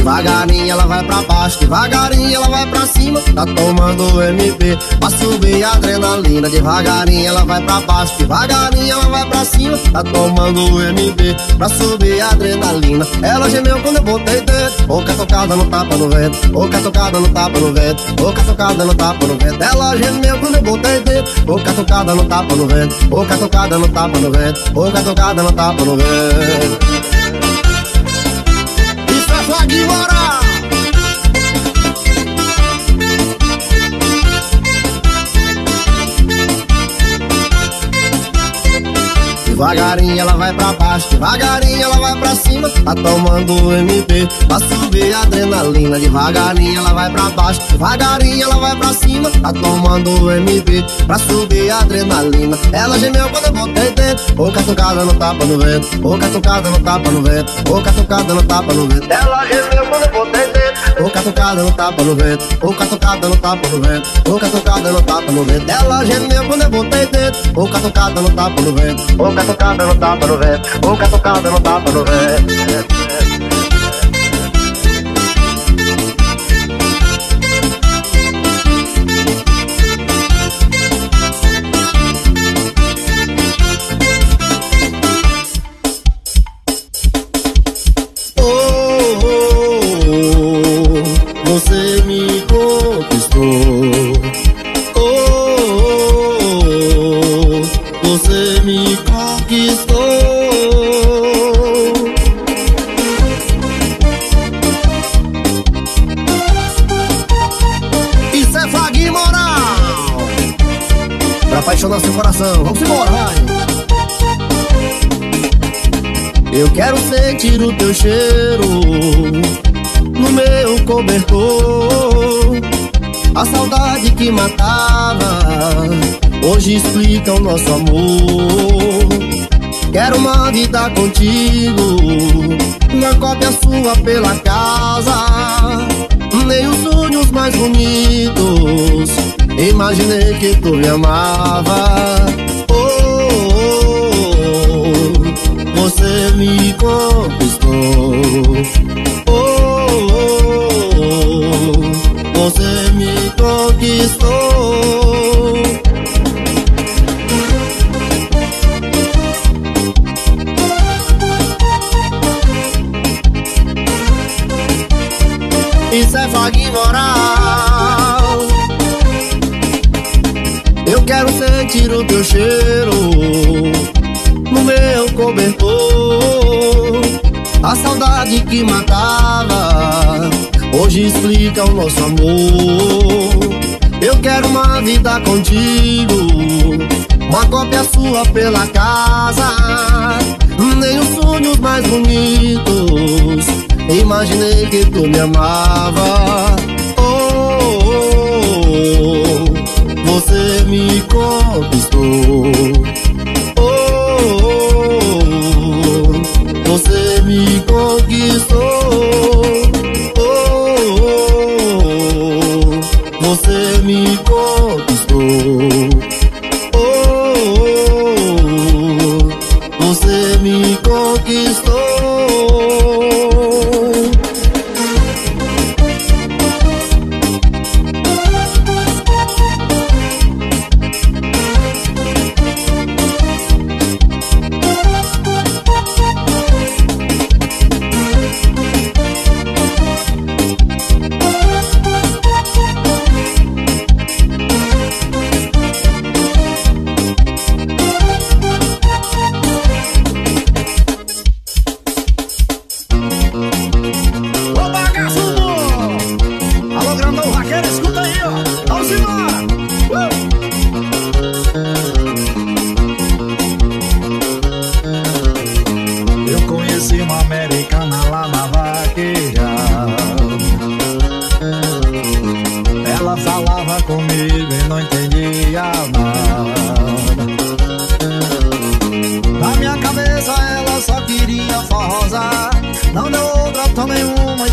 Devagarinho ela vai pra baixo, devagarinho ela vai pra cima. Tá tomando MP pra subir a adrenalina. Devagarinho ela vai pra baixo, devagarinho ela vai pra cima. Tá tomando MP pra subir a adrenalina. Ela gemeu quando eu botei dentro. Ô catucada no tapa no vento, ô catucada no tapa no vento, ô catucada no tapa no vento. Ela gemeu quando eu botei dentro. Ô catucada no tapa no vento, ô catucada no tapa no vento, ô catucada no tapa no vento. Isso é Vaguinho Moral. Devagarinho ela vai pra baixo, devagarinho ela vai pra cima. Tá tomando MP pra subir a adrenalina. Devagarinho ela vai pra baixo, devagarinho ela vai pra cima. Tá tomando MP pra subir a adrenalina. Ela gemeu quando eu botei dentro. Ô catucada no tapa no vento, ô catucada no tapa no vento, ô catucada no tapa no vento. Ela gemeu quando eu botei dentro. Ô catucada no tapa no vento, ô catucada no tapa no vento, ô catucada no tapa no vento. Ela gemeu quando eu botei dentro. Ô catucada no tapa no vento, ô catucada no tapa no vento, ô catucada no tapa no vento. Você me conquistou. Você me conquistou. Isso é Vaguinho Moral. Pra apaixonar seu coração, vamos embora, vai. Eu quero sentir o teu cheiro no meu cobertor. A saudade que matava hoje explica o nosso amor. Quero uma vida contigo, uma cópia sua pela casa. Nem os sonhos mais bonitos imaginei que tu me amava. Você me conquistou. Você me conquistou. Isso é Vaguinho Moral. Eu quero sentir o teu cheiro no meu cobertor. A saudade que matava hoje explica o nosso amor. Eu quero uma vida contigo, uma cópia sua pela casa. Nem os sonhos mais bonitos imaginei que tu me amava. Você me conquistou. Você me conquistou. Você me conquistou. Você me conquistou.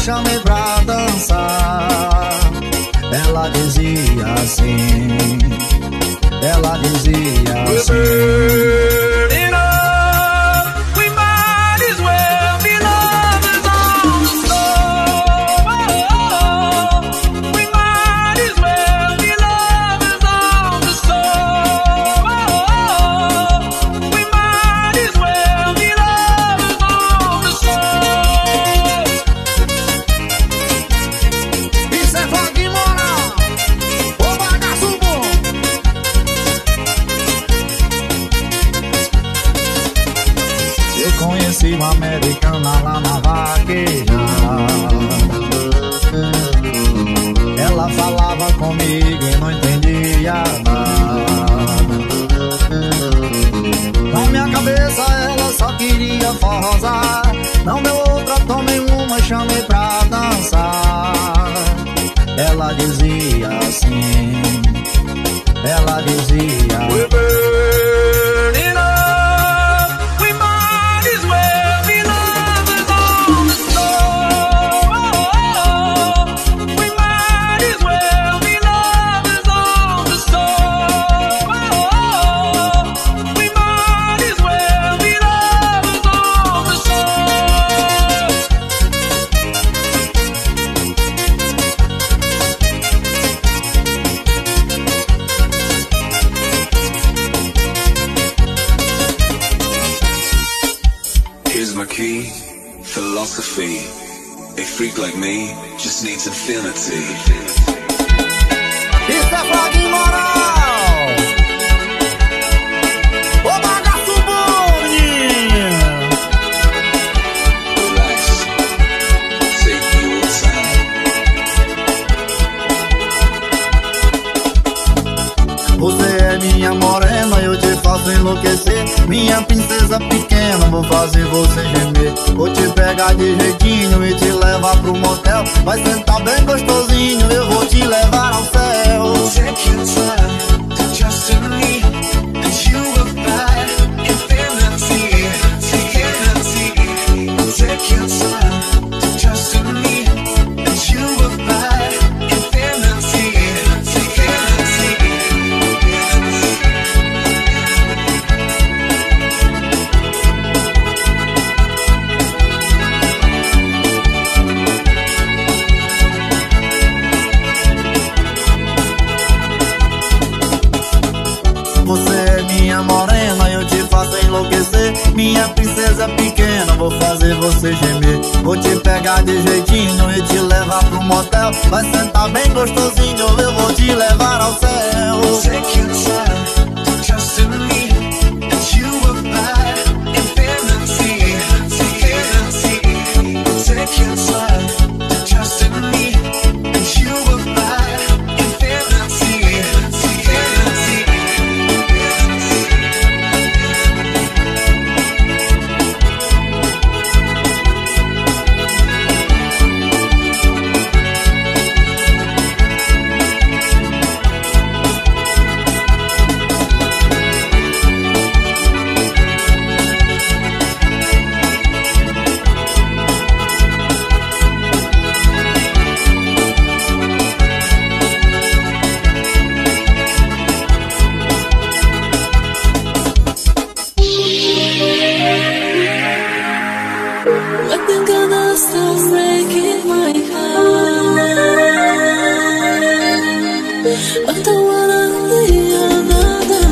Chamei pra dançar. Ela dizia assim, ela dizia assim. We might as well be lovers on the floor. comigo e não entendia nada. Na minha cabeça ela só queria forrosar. Não deu outra, tomei uma, chamei pra dançar. Ela dizia assim, ela dizia: we're burning up, we might as well be lovers on the shore. We might as well be lovers on the shore. We might as well be lovers on the shore. Here's my key, philosophy. A freak like me just needs infinity. Isso é Flaguinho Moral! Ô bagaço bom, menino! Relax, take your time. Você é minha morena, eu te faço enlouquecer. Minha princesa pequena, vou fazer você gemer. Vou te pegar de jeitinho e te levar pro motel. Vai sentar bem gostosinho, eu vou te levar ao céu. Take your time to trust in me, and you will find infinity. Take your time to trust in me, and you will find infinity. Você é minha morena, eu te faço enlouquecer. Minha princesa pequena, vou fazer você gemer. Vou te pegar de jeitinho e te levar pro motel. Vai sentar bem gostosinho, eu vou te levar ao céu. Take your time to trust in me, and you will find infinity. Take your time to trust in me, and you will find infinity. I think I'm gonna stop breaking my heart. I don't wanna leave another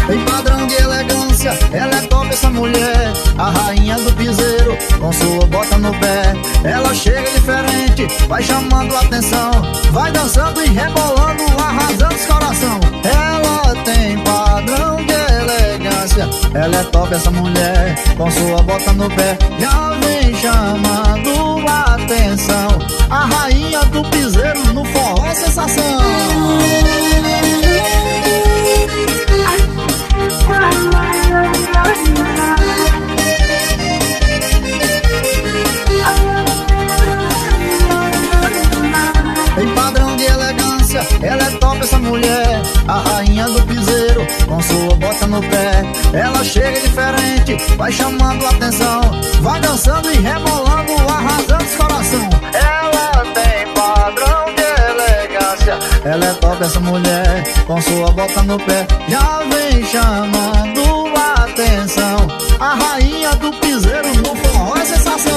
Tem padrão de elegância, ela é top essa mulher. A rainha do piseiro, com sua bota no pé. Ela chega diferente, vai chamando a atenção. Vai dançando e rebolando, arrasando os coração. Ela tem padrão de elegância, ela é top essa mulher, com sua bota no pé. Já vem chamando a atenção. A rainha do piseiro no forró é sensação. Tem padrão de elegância, ela é top essa mulher. A rainha do piseiro, com sua bota no pé. Ela chega diferente, vai chamando a atenção. Vai dançando e rebolando, arrasando os coração. Ela tem padrão de elegância, ela é top essa mulher, com sua bota no pé. Já vem chamando a atenção. A rainha do piseiro no forró é sensação.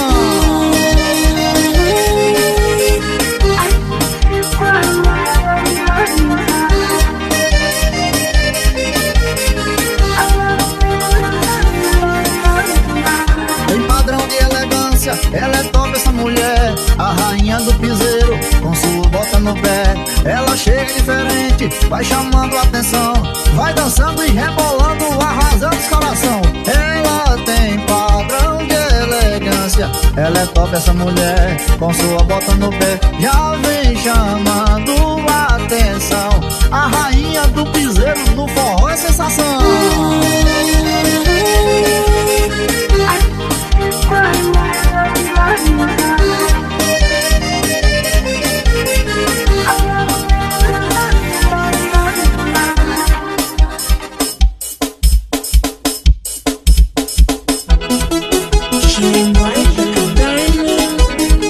Tem padrão de elegância, ela é top essa mulher. A rainha do piseiro, com sua bota no pé. Ela chega diferente, vai chamando a atenção, vai dançando e rebolando, arrasando os coração. Ela tem padrão de elegância, ela é top essa mulher, com sua bota no pé, já vem chamando a atenção. A rainha do piseiro, do forró é sensação.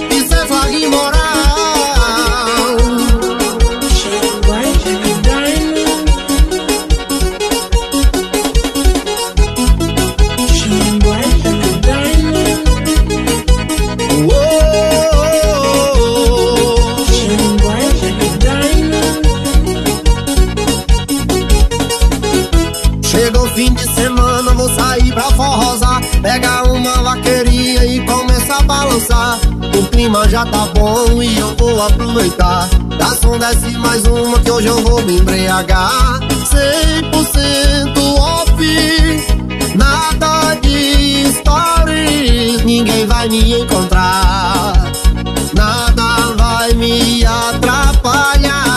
Isso é flag moral. Chegou fim de semana, vou sair pra forrosar, pegar uma vaqueirinha e começar a balançar. O clima já tá bom e eu vou aproveitar. Dá som, desce mais uma que hoje eu vou me embriagar. 100% off, nada de stories. Ninguém vai me encontrar, nada vai me atrapalhar.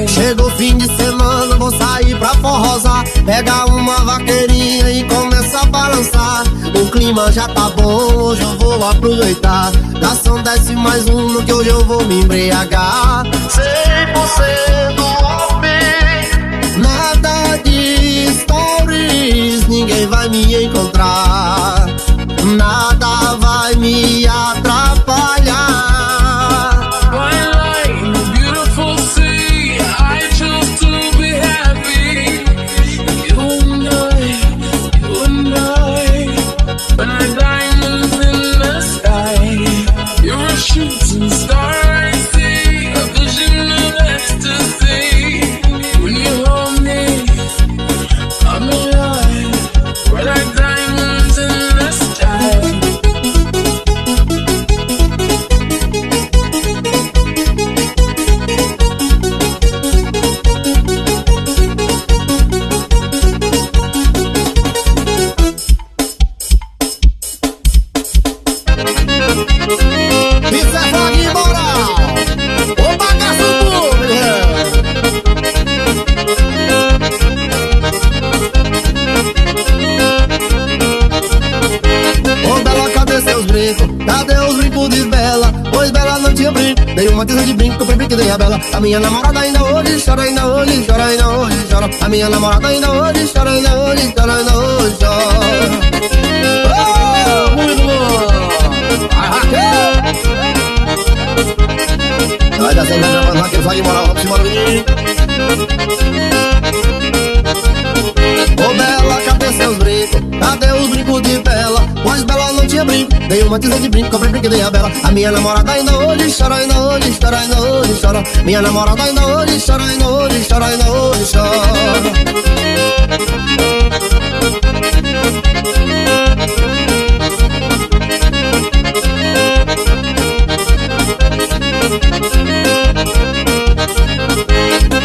Chegou fim de semana, vou sair pra forrosar, pegar uma vaqueirinha e começar a balançar. O clima já tá bom, hoje eu vou aproveitar. Dá som, desce mais uma que hoje eu vou me embriagar. 100% off, nada de stories. Ninguém vai me encontrar, nada vai me atrapalhar. Isso é flag moral, o bagaço público. Ô Bela, cadê seus brincos? Cadê os brincos de Bela? Pois Bela não tinha brinco, dei uma tiza de brinco, comprei brinco e dei a Bela. A minha namorada ainda hoje chora, ainda hoje chora, ainda hoje chora. A minha namorada ainda hoje chora, ainda hoje chora, ainda hoje chora. Oh, muito bom! Vai dar certo, vai mandar aquele flag moral, vamos embora, menino. Ô Bela, cadê seus brincos? Cadê os brincos de Bela? Pois Bela não tinha brinco, dei uma tiza de brinco, comprei brinco e dei a Bela. A minha namorada ainda hoje chora, ainda hoje chora, ainda hoje chora. Minha namorada ainda hoje chora, ainda hoje chora, ainda hoje chora.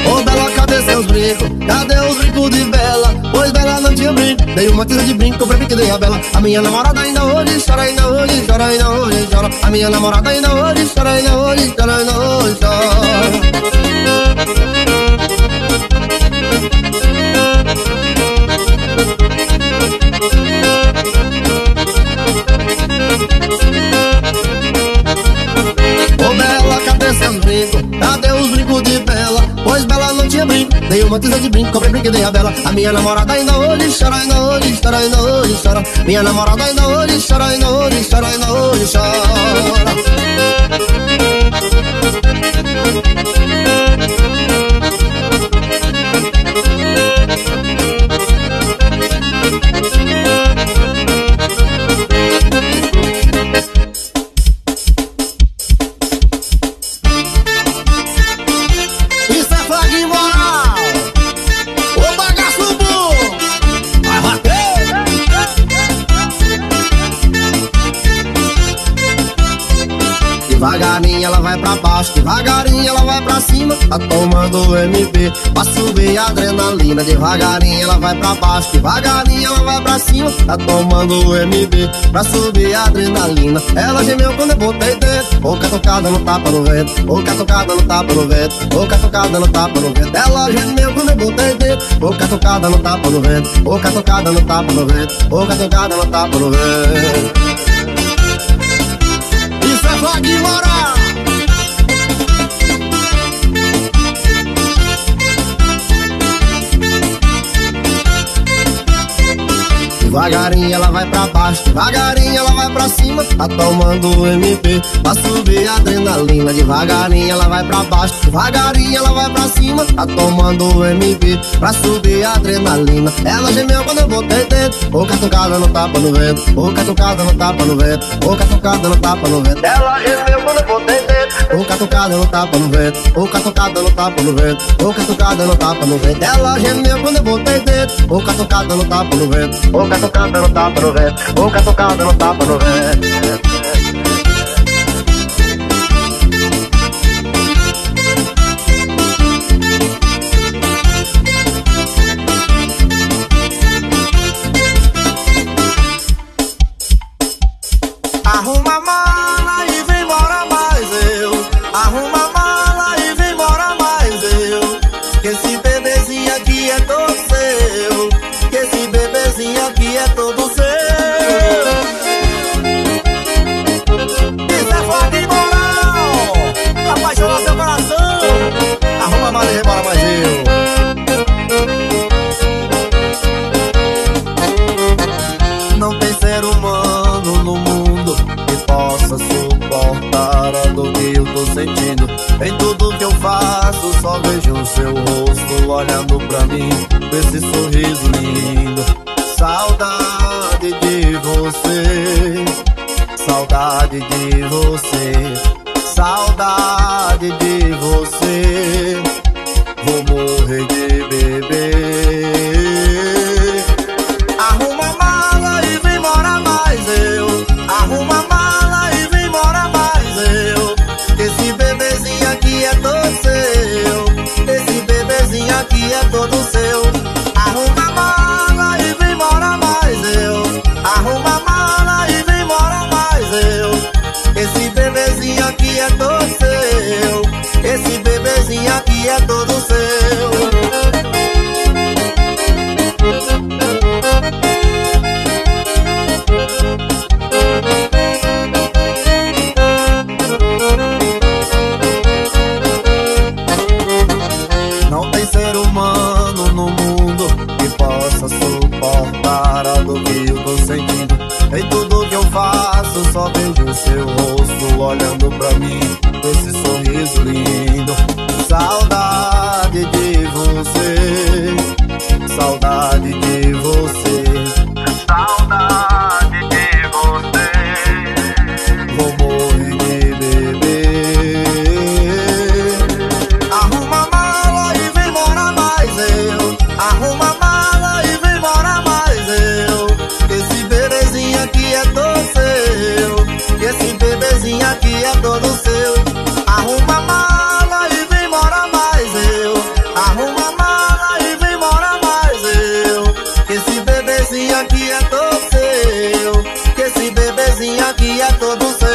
Ô Bela, cadê seus brincos? Cadê os brincos de Bela? Pois Bela não tinha brinco, dei uma tiza de brinco, comprei brinco e dei a Bela. A minha namorada ainda hoje chora, ainda hoje chora, ainda hoje chora. A minha namorada ainda hoje chora, ainda hoje chora, ainda hoje chora. Ô Bela, cadê seus brincos? Cadê os brincos de Bela? Pois Bela não tinha brinco, dei uma tiza de brinco, comprei brinco e dei a Bela. A minha namorada ainda hoje chora, ainda hoje chora, ainda hoje chora. Minha namorada ainda hoje chora, ainda hoje chora, ainda hoje chora. vai pra baixo, devagarinho ela vai pra cima, tá tomando o MP pra subir a adrenalina. Devagarinho ela vai pra baixo, devagarinho ela vai pra cima, tá tomando o MP pra subir a adrenalina. Ela gemeu quando eu botei dentro, boca tocada no tapa no vento, boca tocada no tapa no vento, boca tocada no tapa no vento. Ela gemeu quando eu botei dentro, boca tocada no tapa no vento, boca tocada no tapa no vento, boca tocada no tapa no vento. Isso é Vaguinho Moral. Devagarinho ela vai pra baixo, devagarinho ela vai pra cima, tá tomando o MP pra subir a adrenalina. Devagarinho ela vai pra baixo, devagarinho ela vai pra cima, tá tomando o MP pra subir a adrenalina. Ela gemeu quando eu botei dentro, boca tocada no tapa no vento, boca tocada no tapa no vento, boca tocada no tapa no vento. Ela gemeu quando eu botei dentro, boca tocada no tapa no vento, boca tocada no tapa no vento, boca tocada no tapa no vento. Ela gemeu quando eu botei dentro, boca tocada no tapa no vento, boca tocada no tapa no vento, boca tocada no tapa no vento. Arruma a mala e vem embora mais eu. Arruma a mala e vem embora mais eu. Que esse bebezinho aqui é todo seu. Que esse bebezinho aqui é todo seu. Isso é Vaguinho Moral, apaixonou seu coração. Arruma a mala e vem embora mais eu. Não tem ser humano no mundo que possa suportar a dor que eu tô sentindo. Em tudo que eu faço só vejo o seu rosto olhando pra mim com esse sorriso lindo. Saudade de você, saudade de você, saudade de você. Vou morrer de beber. Arruma a mala e vem embora mais eu. Arruma a mala e vem embora mais eu. Esse bebezinho aqui é todo seu. Esse bebezinho aqui é todo seu. Arruma a mala e vem embora mais eu. Arruma a mala e vem embora mais eu. Esse bebezinho aqui é todo seu. Esse bebezinho aqui é todo seu. Não tem ser humano no mundo que possa suportar a dor que eu tô sentindo. Em tudo que eu faço só vejo o seu rosto olhando pra mim com esse sorriso lindo. Saudade de você, saudade de você, saudade de você. Vou morrer de beber. Arruma a mala e vem embora mais eu. Arruma a mala e vem embora mais eu. Esse bebezinho aqui é todo seu. Esse bebezinho aqui é todo seu. Arruma a mala e vem embora mais eu. Arruma a mala e vem embora mais eu. Esse bebezinho aqui é todo seu. Esse bebezinho aqui é todo seu.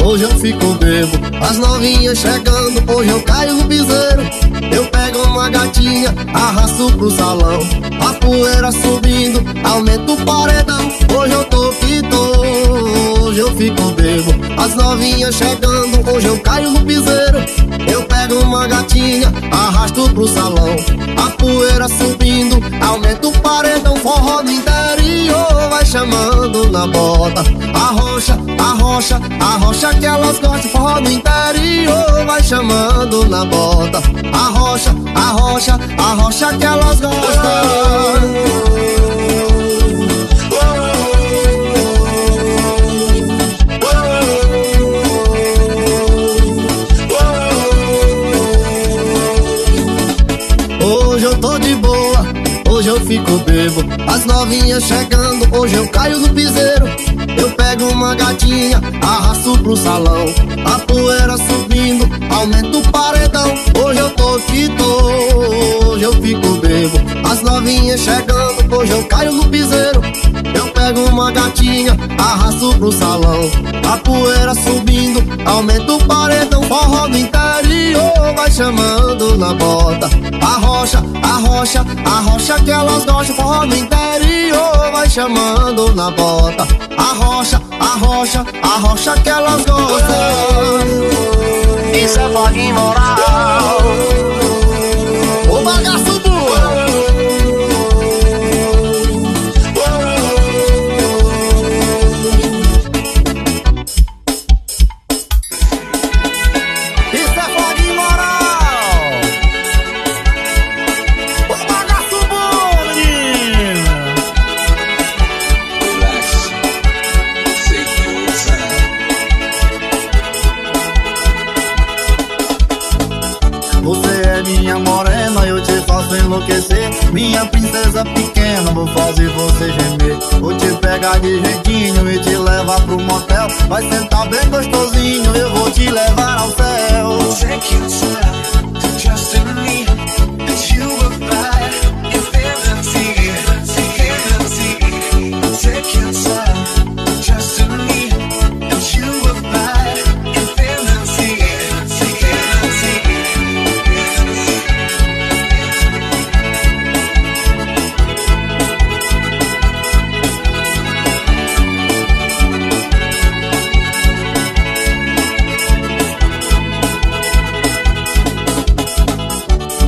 Hoje eu fico bebo, as novinhas chegando, hoje eu caio no piseiro. Eu pego uma gatinha, arrasto pro salão, a poeira subindo, aumento o paredão. Hoje eu tô que tô, hoje eu fico bebo. As novinhas chegando, hoje eu caio no piseiro. Eu pego uma gatinha, arrasto pro salão. A poeira subindo, aumenta o paredão. Forró no interior, vai chamando na bota. Arrocha, arrocha, arrocha que elas gostam. Forró no interior, vai chamando na bota. Arrocha, arrocha, arrocha que elas gostam. Hoje eu fico bebo, as novinhas chegando, hoje eu caio no piseiro. Eu pego uma gatinha, arrasto pro salão. A poeira subindo, aumenta o paredão. Hoje eu tô que tô, hoje eu fico bebo. As novinhas chegando, hoje eu caio no piseiro. Eu pego uma gatinha, arrasto pro salão. A poeira subindo, aumenta o paredão. Forró do interior, vai chamando na bota. Arrocha, arrocha, arrocha que elas gostam. Forró do interior, vai chamando na bota. Arrocha, arrocha, arrocha que elas gostam. Isso é foguinho moral. O bagaço burro. Minha morena, eu te faço enlouquecer. Minha princesa pequena, vou fazer você gemer. Vou te pegar de jeitinho e te levar pro motel. Vai sentar bem gostosinho, eu vou te levar ao céu. Take your time to trust in me, that you will find infinity, infinity. Take your time to trust in me, that you will find infinity, infinity.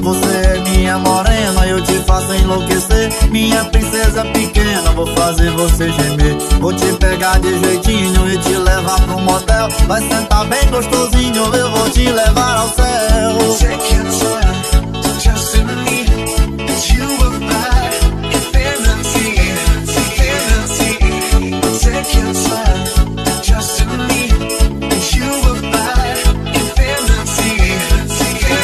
Você é minha morena, eu te faço enlouquecer. Minha princesa pequena, vou fazer você gemer. Vou te pegar de jeitinho e te levar pro motel. Vai sentar bem gostosinho, eu vou te levar ao céu. Take your time to trust in me, that you will find infinity, infinity. Take your time to trust in me, that you will find infinity, infinity.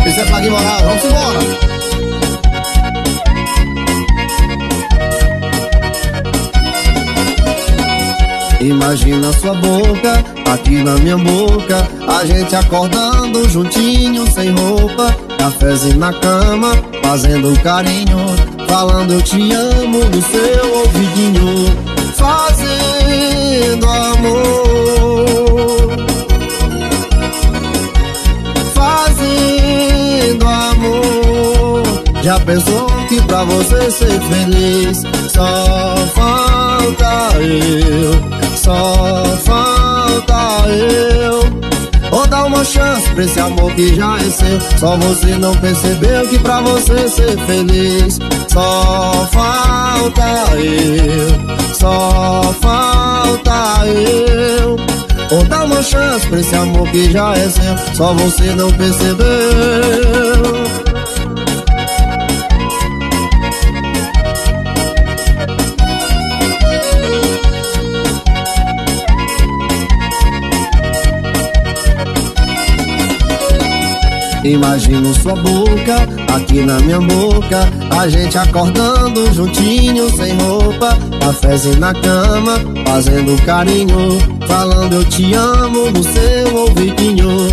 Isso é Flag Moral, vamos embora. Imagina sua boca aqui na minha boca, a gente acordando juntinho sem roupa, cafezinho na cama, fazendo carinho, falando eu te amo no seu ouvidinho, fazendo amor, fazendo amor. Já pensou que pra você ser feliz só falta eu, só falta eu? Ou dá uma chance pra esse amor que já é seu. Só você não percebeu que pra você ser feliz só falta eu, só falta eu. Ou dá uma chance pra esse amor que já é seu. Só você não percebeu. Imagino sua boca aqui na minha boca, a gente acordando juntinho sem roupa, cafezinho na cama, fazendo carinho, falando eu te amo no seu ouvidinho,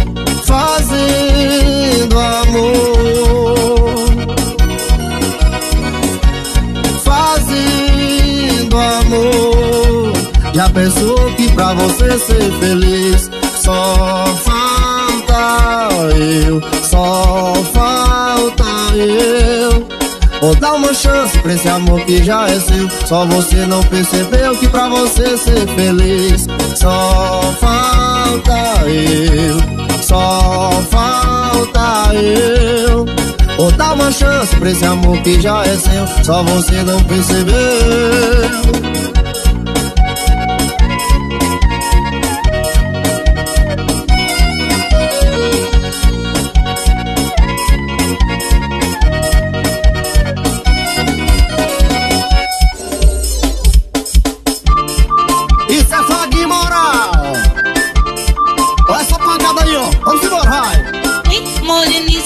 fazendo amor, fazendo amor. Já pensou que pra você ser feliz só falta eu, só falta eu? Ou dá uma chance pra esse amor que já é seu. Só você não percebeu que pra você ser feliz só falta eu, só falta eu. Ou dá uma chance pra esse amor que já é seu. Só você não percebeu.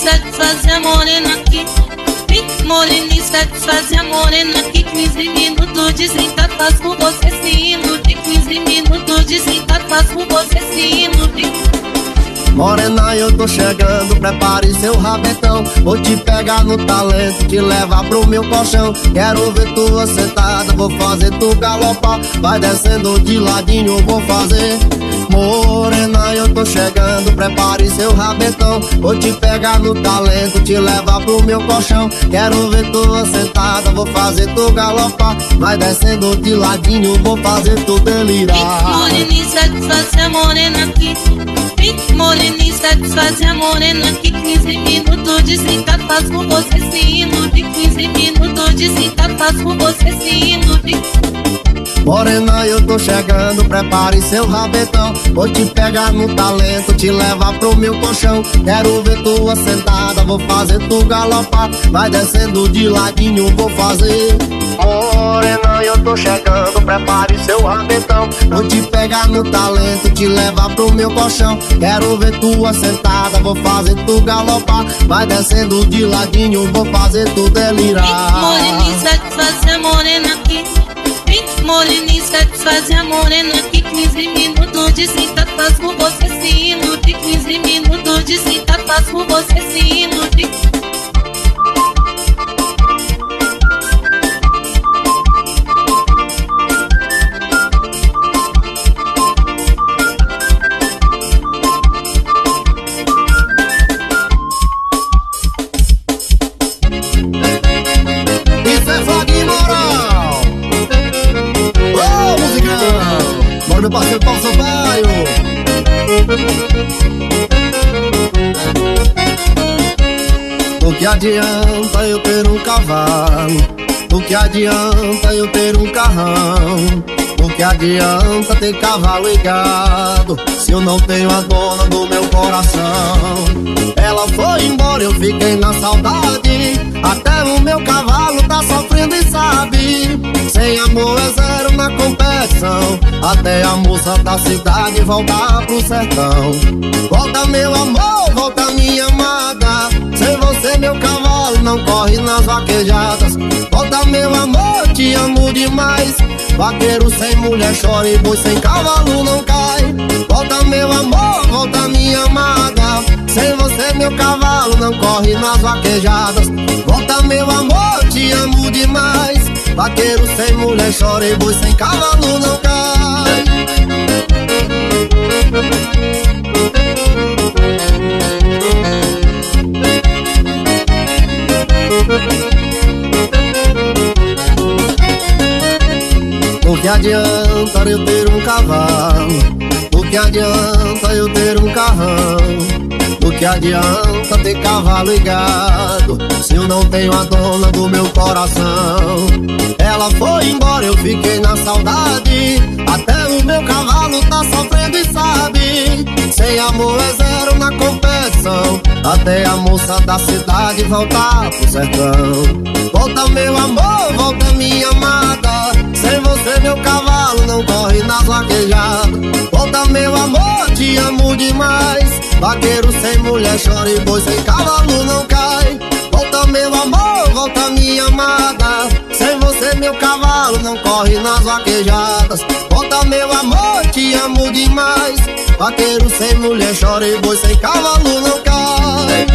Satisfazer a morena aqui, morenista, satisfazer a morena aqui. 15 minutos de sentar, faz por você se iludir. 15 minutos de sentar, faz por você se iludir. Morena, eu tô chegando, prepare seu rabetão. Vou te pegar no talento, te levar pro meu colchão. Quero ver tua sentada, vou fazer tu galopar. Vai descendo de ladinho, vou fazer. Morena, eu tô chegando, prepare seu rabetão. Vou te pegar no talento, te levar pro meu colchão. Quero ver tua sentada, vou fazer tu galopar. Vai descendo de ladinho, vou fazer tu delirar. Morenista, satisfazer a morena aqui, morenista, satisfazer a morena aqui. 15 minutos de sentar, faz por você se iludir. 15 minutos de sentar, faz por você se iludir. Morena, eu tô chegando, prepare seu rabetão. Vou te pegar no talento, te levar pro meu colchão. Quero ver tua sentada, vou fazer tu galopar. Vai descendo de ladinho, vou fazer. Morena, eu tô chegando, prepare seu rabetão. Vou te pegar no talento, te levar pro meu colchão. Quero ver tua sentada, vou fazer tu galopar. Vai descendo de ladinho, vou fazer tu delirar. Morenista, satisfazer a morena aqui, morenista, satisfazer a morena aqui. 15 minutos de sentar, faz por você se iludir. 15 minutos de sentar, faz por você se iludir. Isso é Vaguinho Moral. Ô, musicão, bora meu parceiro Paulo Sampaio. Do que adianta eu ter um cavalo? Do que adianta eu ter um carrão? Do que adianta ter cavalo e gado, se eu não tenho a dona do meu coração? Ela foi embora, eu fiquei na saudade. Até o meu cavalo tá sofrendo e sabe. Sem amor é zero na competição. Até a moça da cidade voltar pro sertão. Volta meu amor, volta minha amada. Sem você meu cavalo não corre nas vaquejadas. Volta meu amor, te amo demais. Vaqueiro sem mulher chora e boi sem cavalo não cai. Volta meu amor, volta minha amada. Sem você meu cavalo não corre nas vaquejadas. Volta meu amor, te amo demais. Vaqueiro sem mulher chora e boi sem cavalo não cai. O que adianta eu ter um cavalo? O que adianta eu ter um carrão? O que adianta ter cavalo e gado, se eu não tenho a dona do meu coração? Ela foi embora, eu fiquei na saudade. Até o meu cavalo tá sofrendo e sabe. Sem amor é zero na competição. Até a moça da cidade voltar pro sertão. Volta meu amor, volta minha amada. Sem você meu cavalo não corre nas vaquejadas. Volta meu amor, te amo demais. Vaqueiro sem mulher chora e boi sem cavalo não cai. Volta meu amor, volta minha amada, sem você meu cavalo não corre nas vaquejadas. Volta meu amor, te amo demais. Vaqueiro sem mulher chora e boi sem cavalo não cai.